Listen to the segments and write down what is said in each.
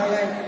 Terima kasih.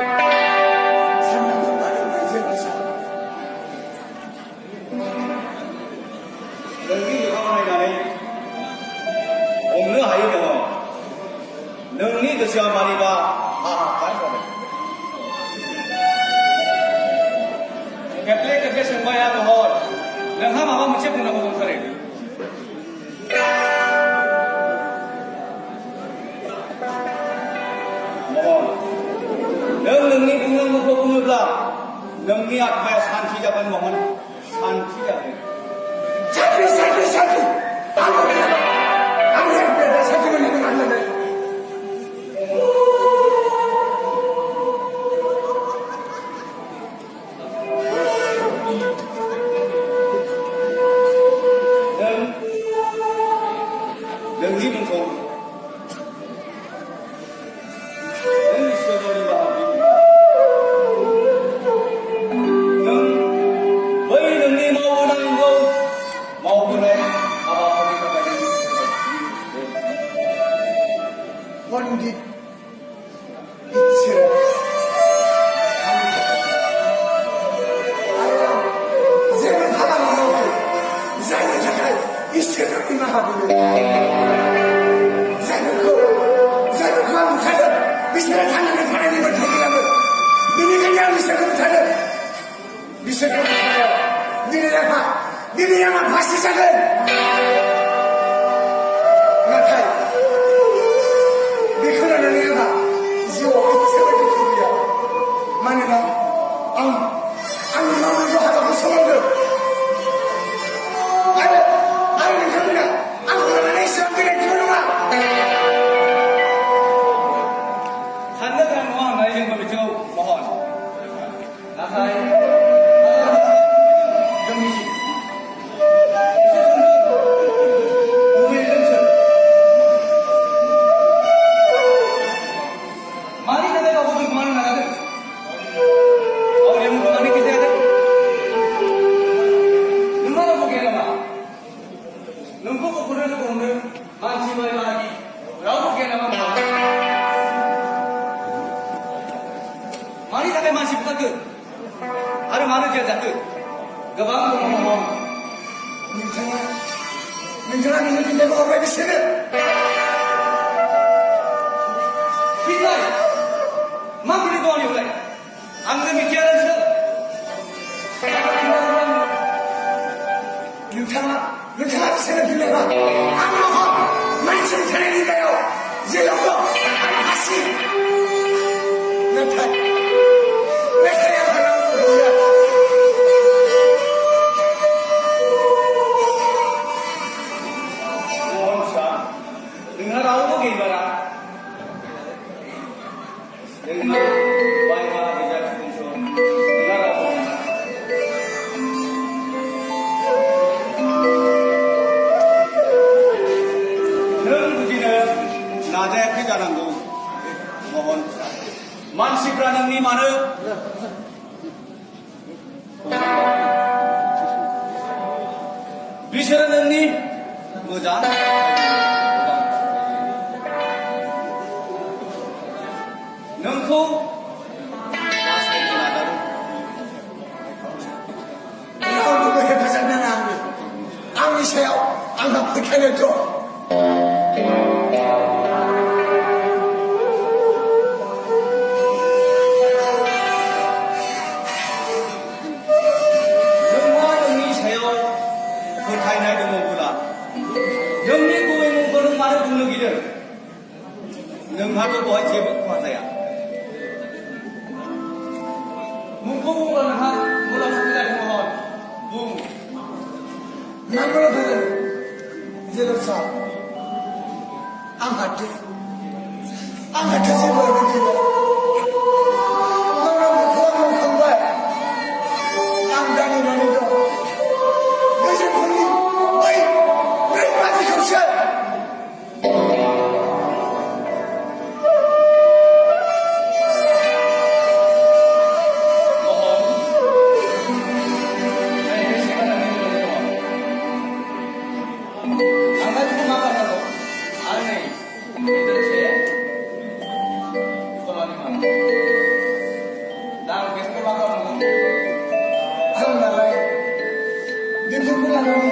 사람이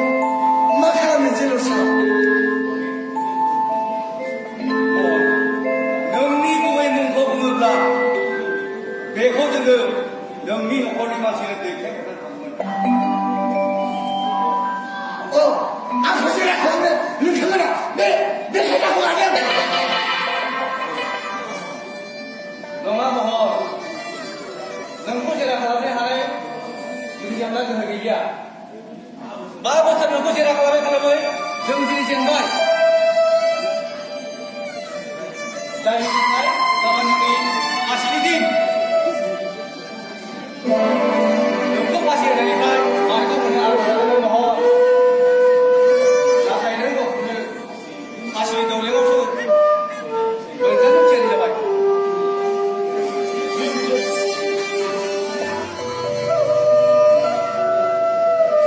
막하면 질러서 능리구의 문서분을라 배고즈는 능리 홀리만 지는데 개고를 아버지라 하면 능청하라 내 해라고 아니야 너가 뭐 능고지라 하면 하나에 우리 양반이 하기야 마법사 능고지라 하면 그러면 정신이 생각 dari sungai kawangi asilidin untuk pasir dari kai itu punya arus mohon nah ini kok punya asli dole kok tuh benar jadi apa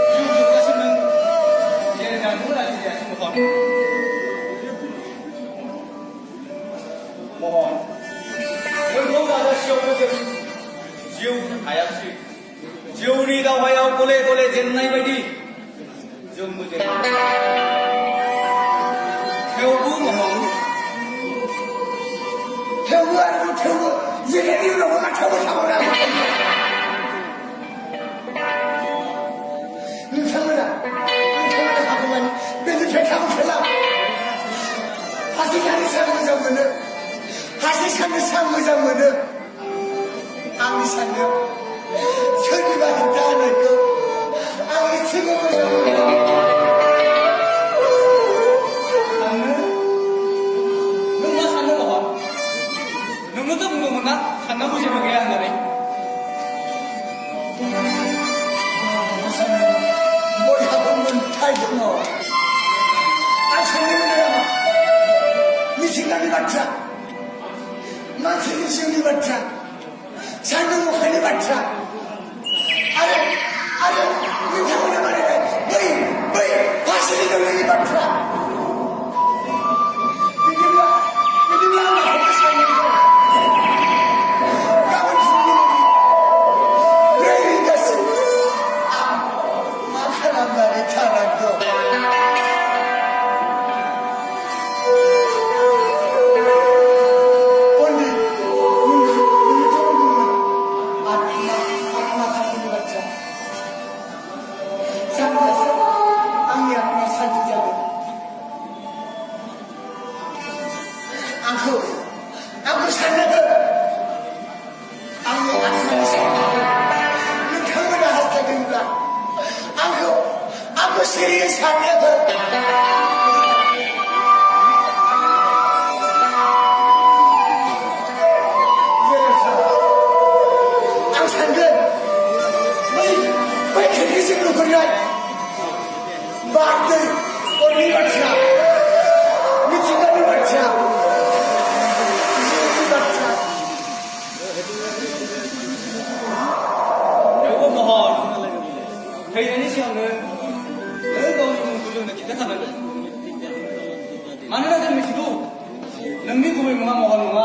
jujur kasih men jadi dan mulai dia semua mohon Berdoa siapa je jiu hayat si jiu ni dah hayat boleh jenai bagi jom mujhe theo bu mohon theo jadi ni lo nak theo sama dah 능청하라 하고 만 맨날 개타고 살아 하시가니 사는 자면은 하시사는 사무자면은 아미 사는 천리만이 따라고 아미 지금은 나는 너가 사는 거 봐. 너도 궁금한 나 산나 보지 먹어야 한다네. 무슨 머리 하고는 타이즈노 아침에 내려가 미친감이 맞자 만세기 시운이 맞자 산동목한이 맞자 아래 민타고는 말이래 너희 바시리 동생이 맞자 믿음이 하나 하고 사는 거 까만 죽는 왜 이것을 막하란 말이 타라고 Aku sana tu, aku akan sana. Kamu dah hasta juga. Aku serius sana tu. Aku sana. Baik kerja tu kerja. Baik, orang baca. Micingan baca. 요거 mohon 회의는 시험을 너가 오는 구조는 기대하면 만나는 미치도 능리 구매 문화 mohon 문화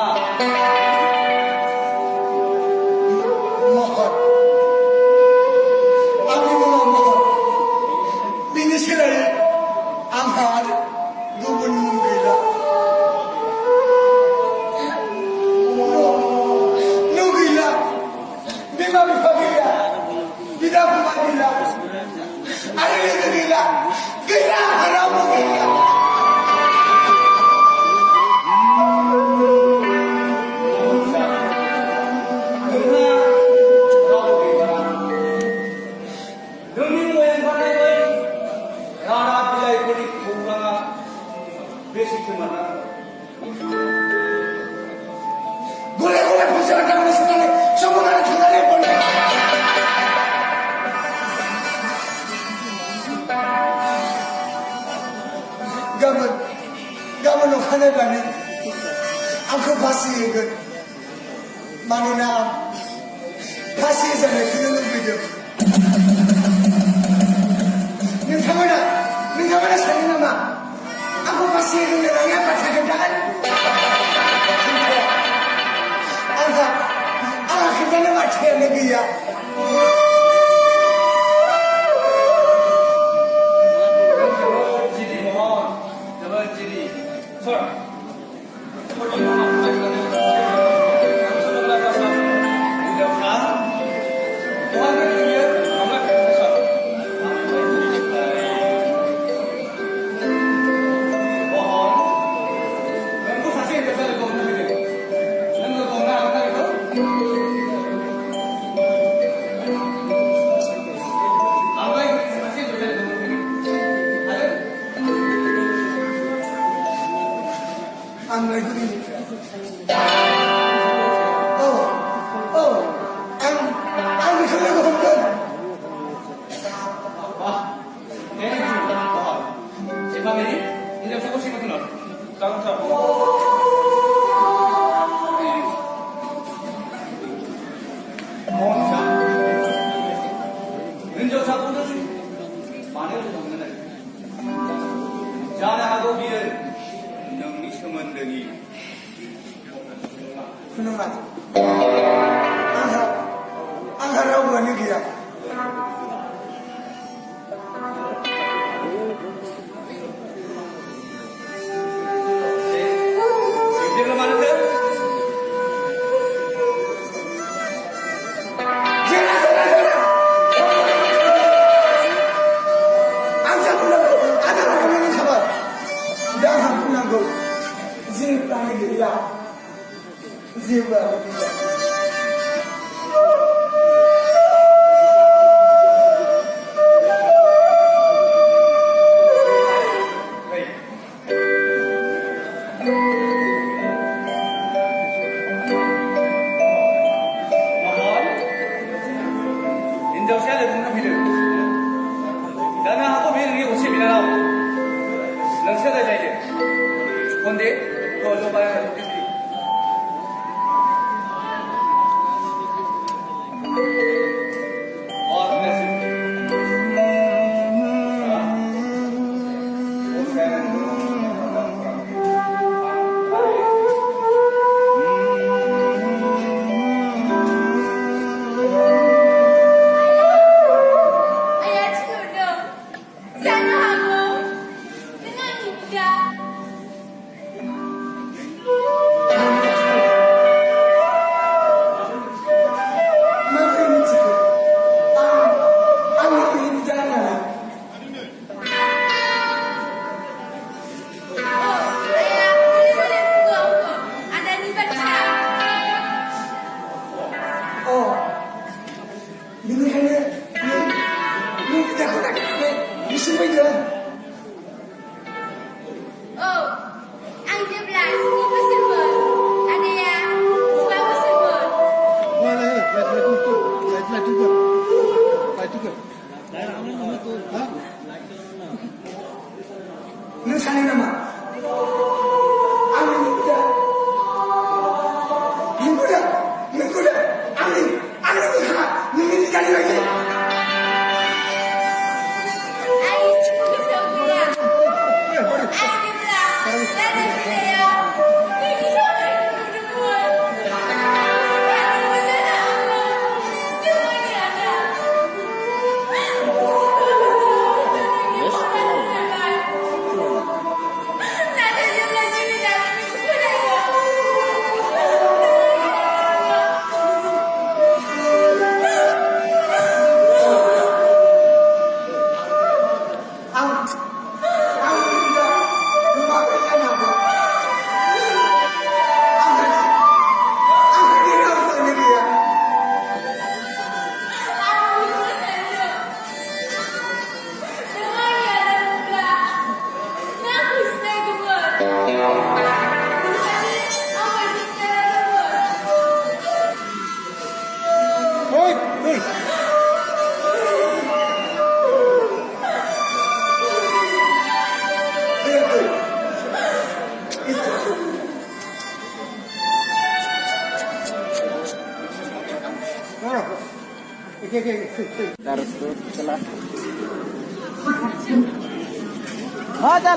Abi mohon bini silai amhar dubun mungila nugila bima bifagila bida kumagila ari gila gila haramu gila boleh bersama kamu sekali semua ada tinggalnya boleh gaman lo khane bani aku pasti ikut manuna pasti sana kena video Ningkamana sana nama aku pasti ikut nanya pasal kendaraan kita ni macam ni dia.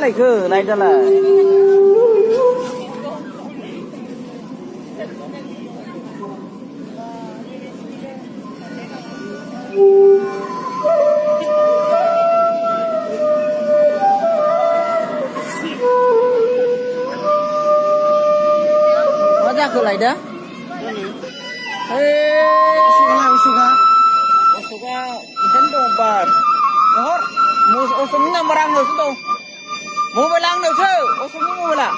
Lại cứ này cho là jago lah dah. Usuka. Ikan dombar. Nahor. Mus osum ni marang nus tu. Mau belang nus tu. Osum ni mau belang.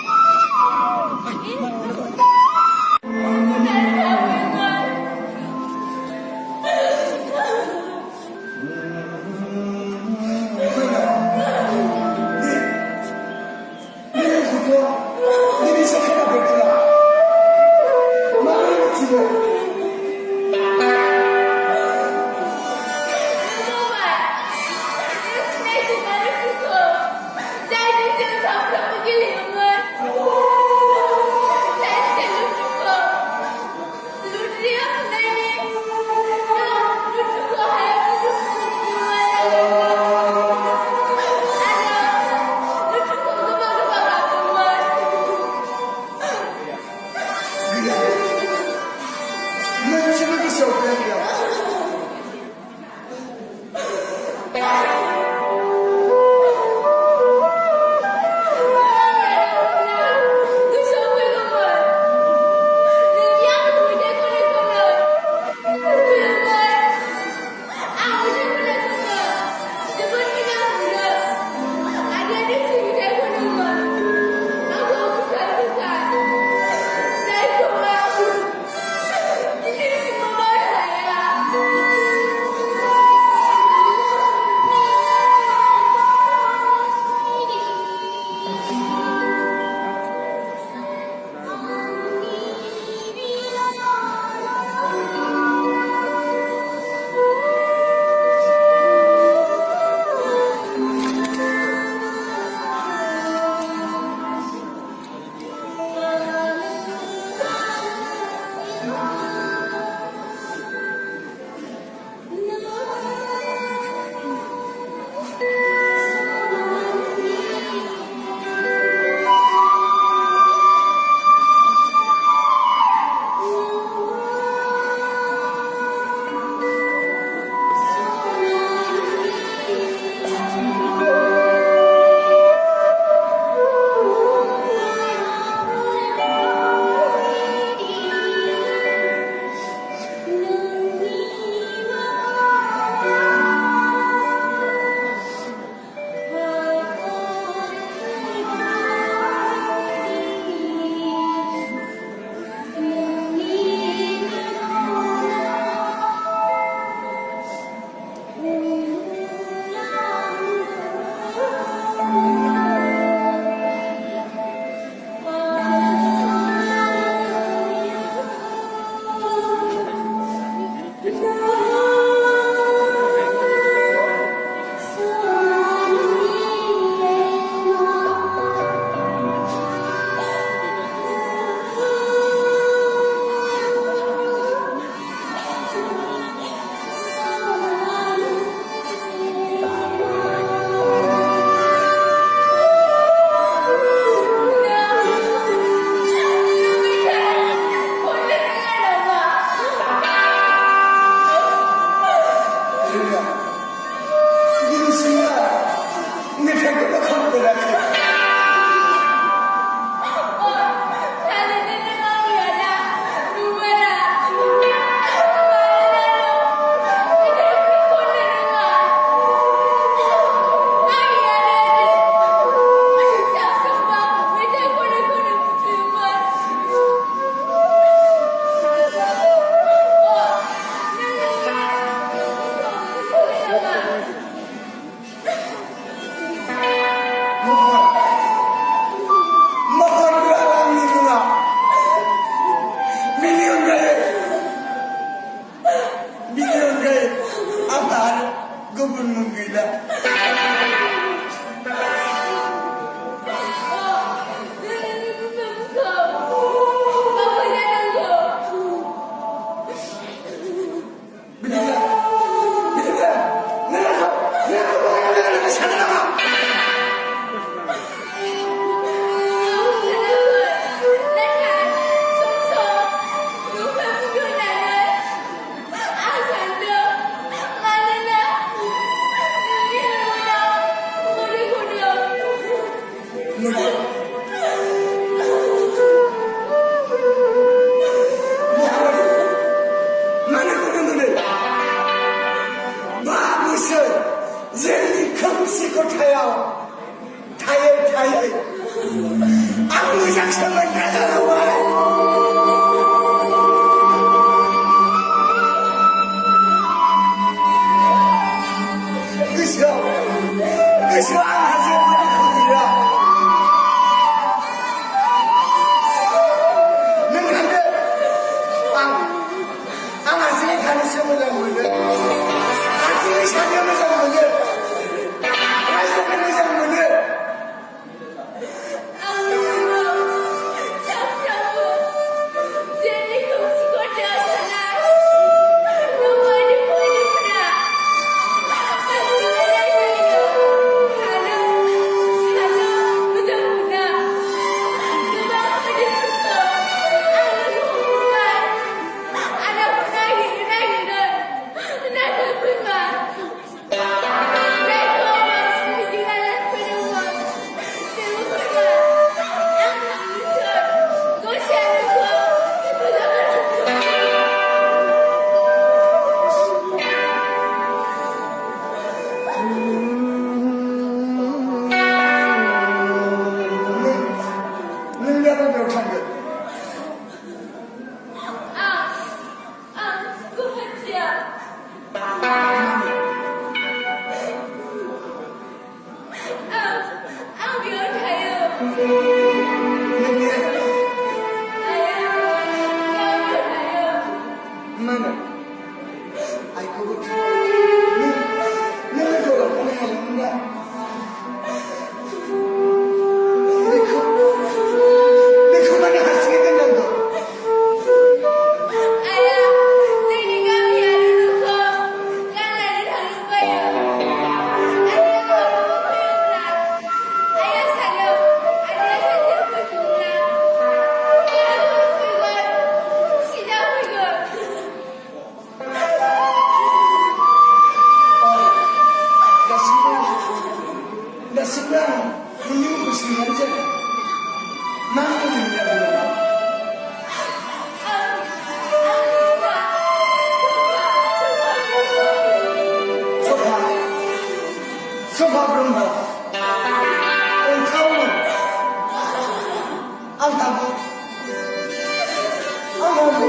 Aku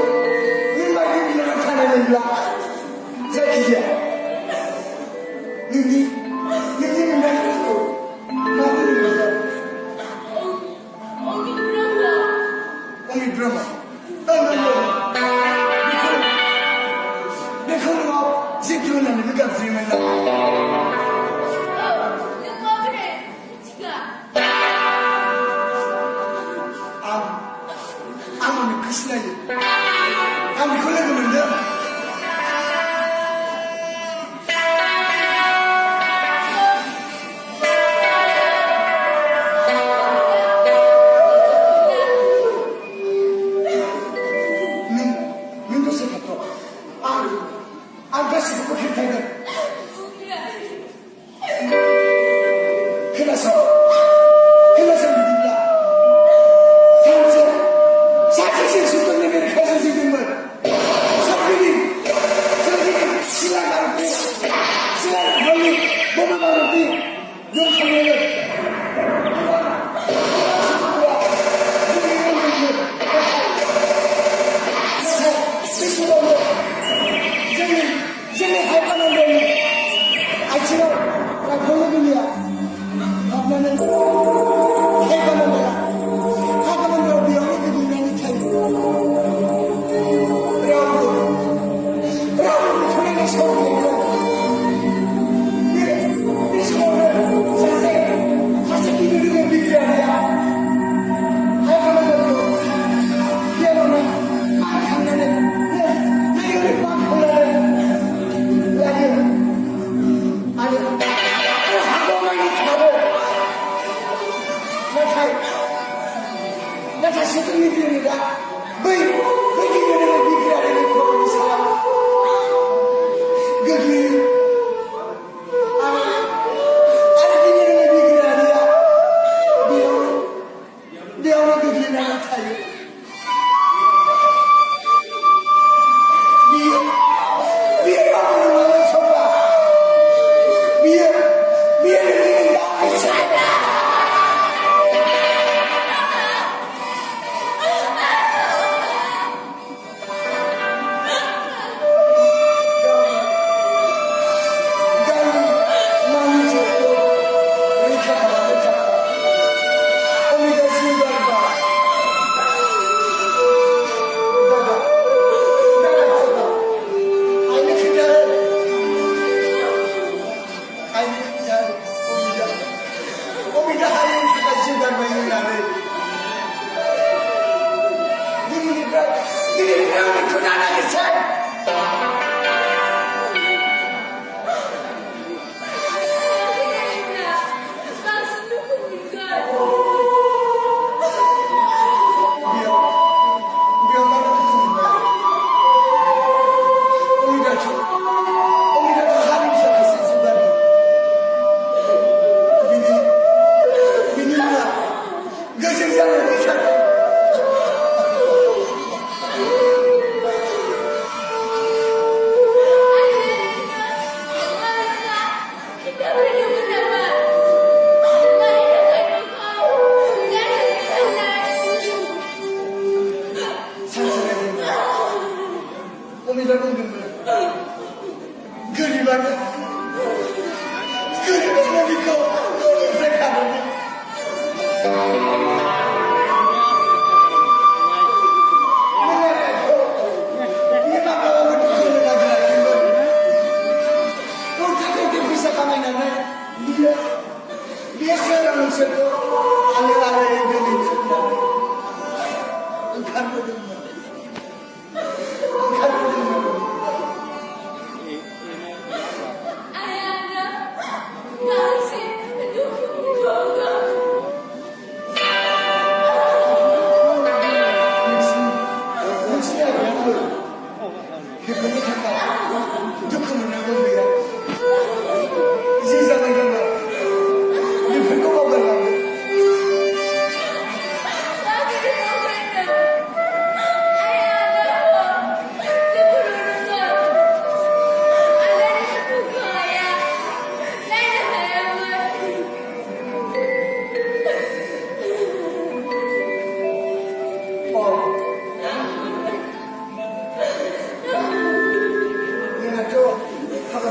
ni bagi dia kanan dan belakang. Jadi dia, ni memang itu. Mama ni macam, Omi Brahma. Dekho na, zitu na ni bukan free man. Am Krishna ye. Am khole ko minde. Min to se kato. Am besi ko khita ga. Kila sa bila. Sakit sih suka ni mere khasa sih tumbar. Sakit. Silakan tu. Silakan balik. Bodo balik. Jom sambil. Jangan hyper nanti. Aciro, nak boleh dunia. Apa nanti? Hyper nanti. Hyper nanti dia ni dunia ni cari. Ramu, kena ni semua. Ni semua. Saya ini dengan bicara dia. Hyper nanti. Dia mana? Macam mana? Dia ni apa? Nata situ ni diri dah, baik dia dengan diri ada ni kau bisa, gigi, ada diri dengan diri ada dia orang gigi nak tahu, dia apa orang coba, dia ni dah macam.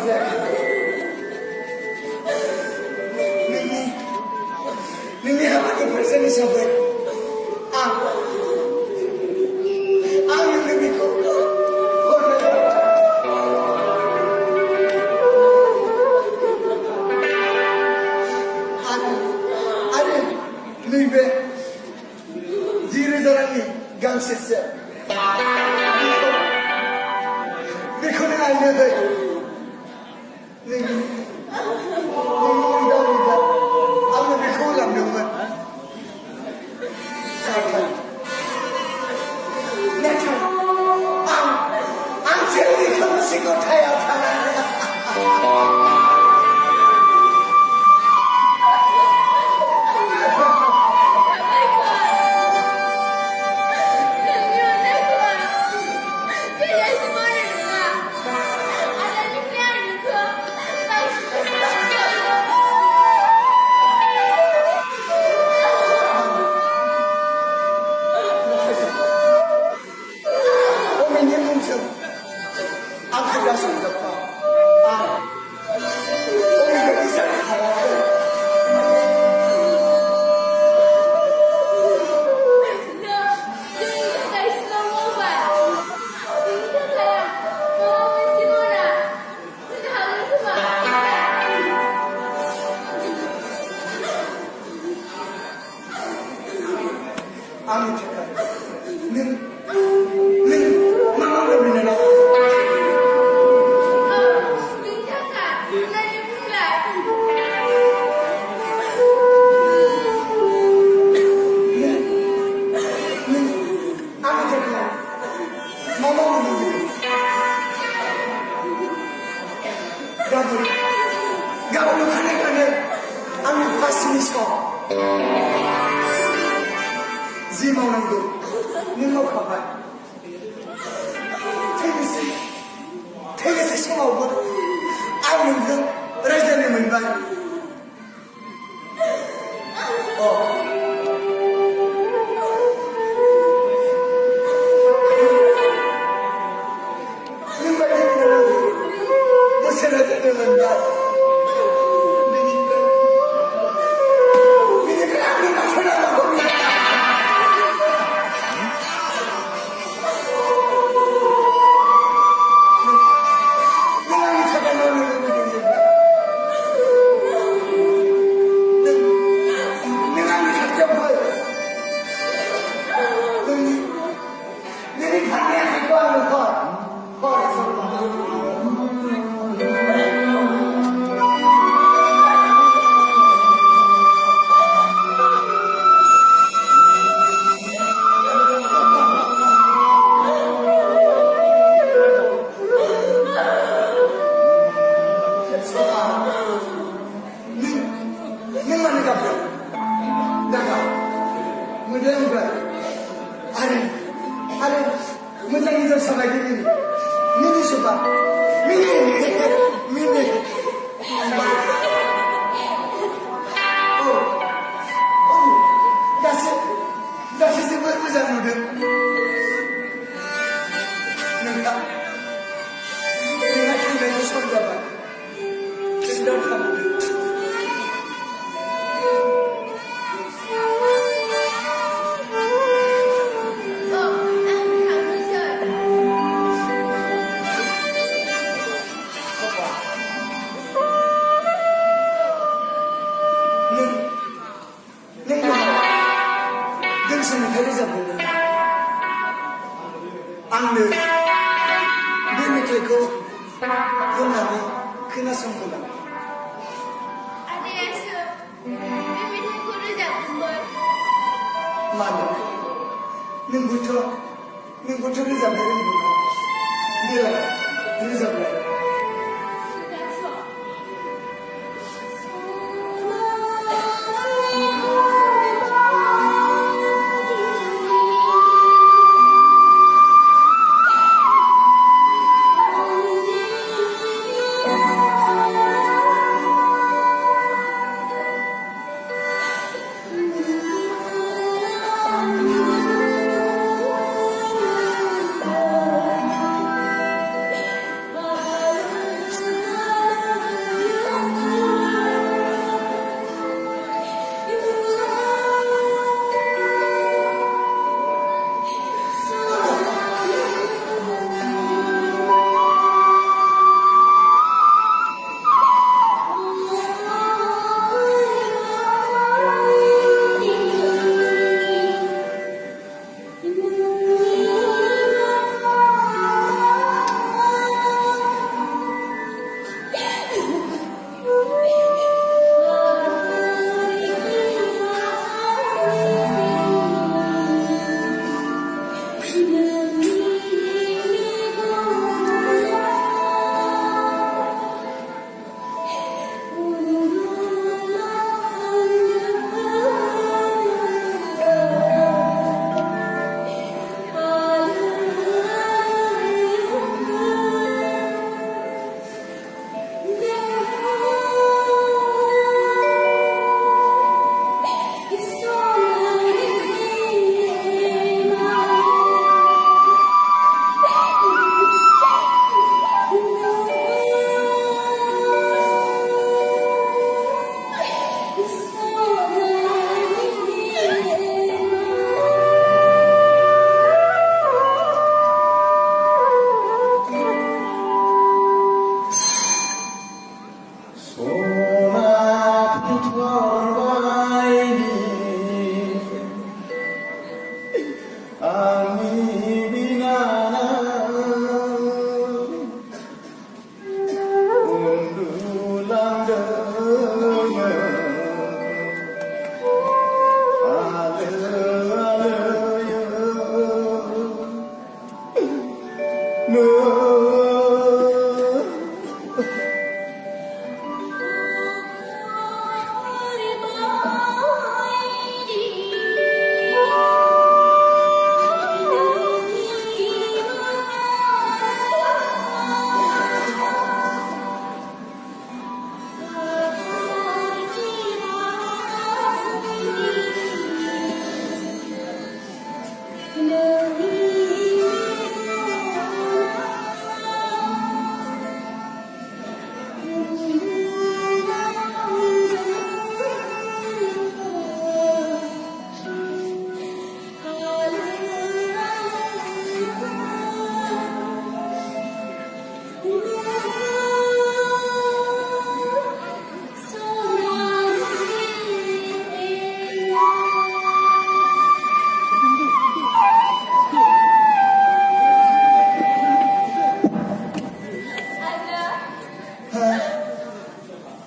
जायाखै नोंनि हाबानि प्रेजेन्ट हिसाबै आं नोंनो बेखौ हरनाय जाबाय आरो नैबे 10,000 रांनि गांसे सेर बेखौ नों आंनो हो नोंनि दावैदा आंनो बेखौ लांदोंमोन नाथाय आं जेरै खोमसि गथायाव थानानै आंनि थाखाय नों मा मावनो बिनानाव गाबोन अखानायैनो आंनि फार्स्टनि सम जि मावनांगौ नों मावखाबाय थैनोसै समावबो आं नोंजों रायज्लायनो मोनबाय नों बायदि बिनानावजों दसे रायज्लायनो मोनबाय बेनिफ्राय आंनि बाथ्रा नांगौ मोजां हिनजाव साबायदि मिनि सुबा मिनि दासो जोबोर मोजां नुदों नोंहा थांनायनि सम जाबाय जों दा थांदों मेथाइ रोजाबदोंमोन आंनो बे मेथाइखौ खननानै खोनासंहोलां आदायासो बे मेथाइखौ रोजाबदोंमोन मानो नोंबोथ' रोजाबनो रोंगौना देलाय रोजाबलाय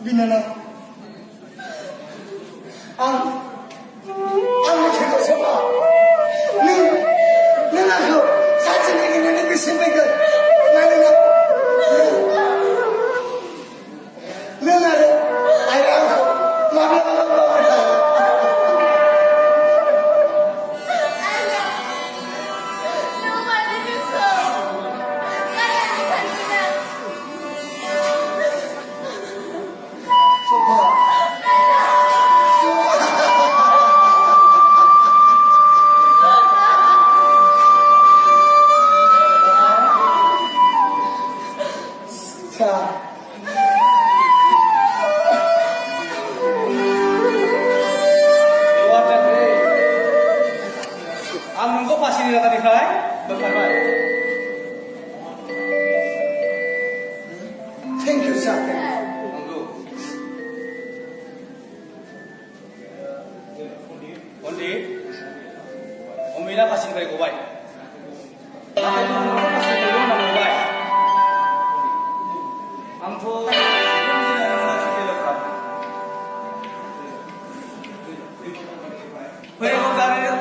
Binana, ang nagkakaw sa mga, nang ako, sa sinigin na nagbisimay ka, nang ayaw ko, mababang na. Ang nunggu pasti nila tadi kai, berkabar. Thank you, sir. Nunggu. Ondi, Omila pasti kari kubai. Pasti belum nak kubai. Angko,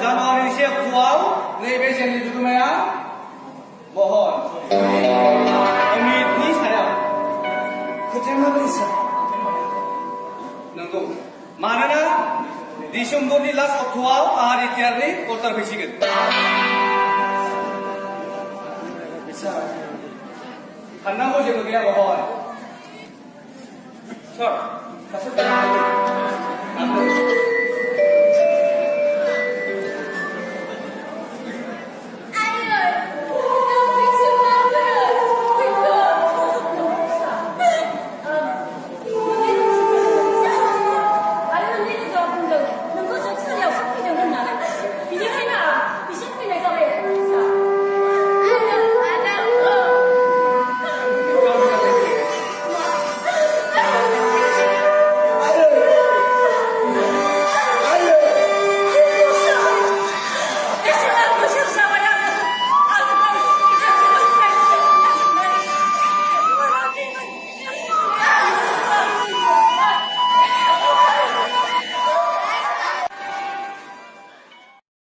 Januari siap kuau, lebih seni dulu maya, mohon. Amit ni saya. Keterima kasih. Nunggu. Mana na? Disyumbo ni last kuau, hari tiar ni kotor bisikin. Bisa. Hanang ko siya kaya mohon. Sir, kasih.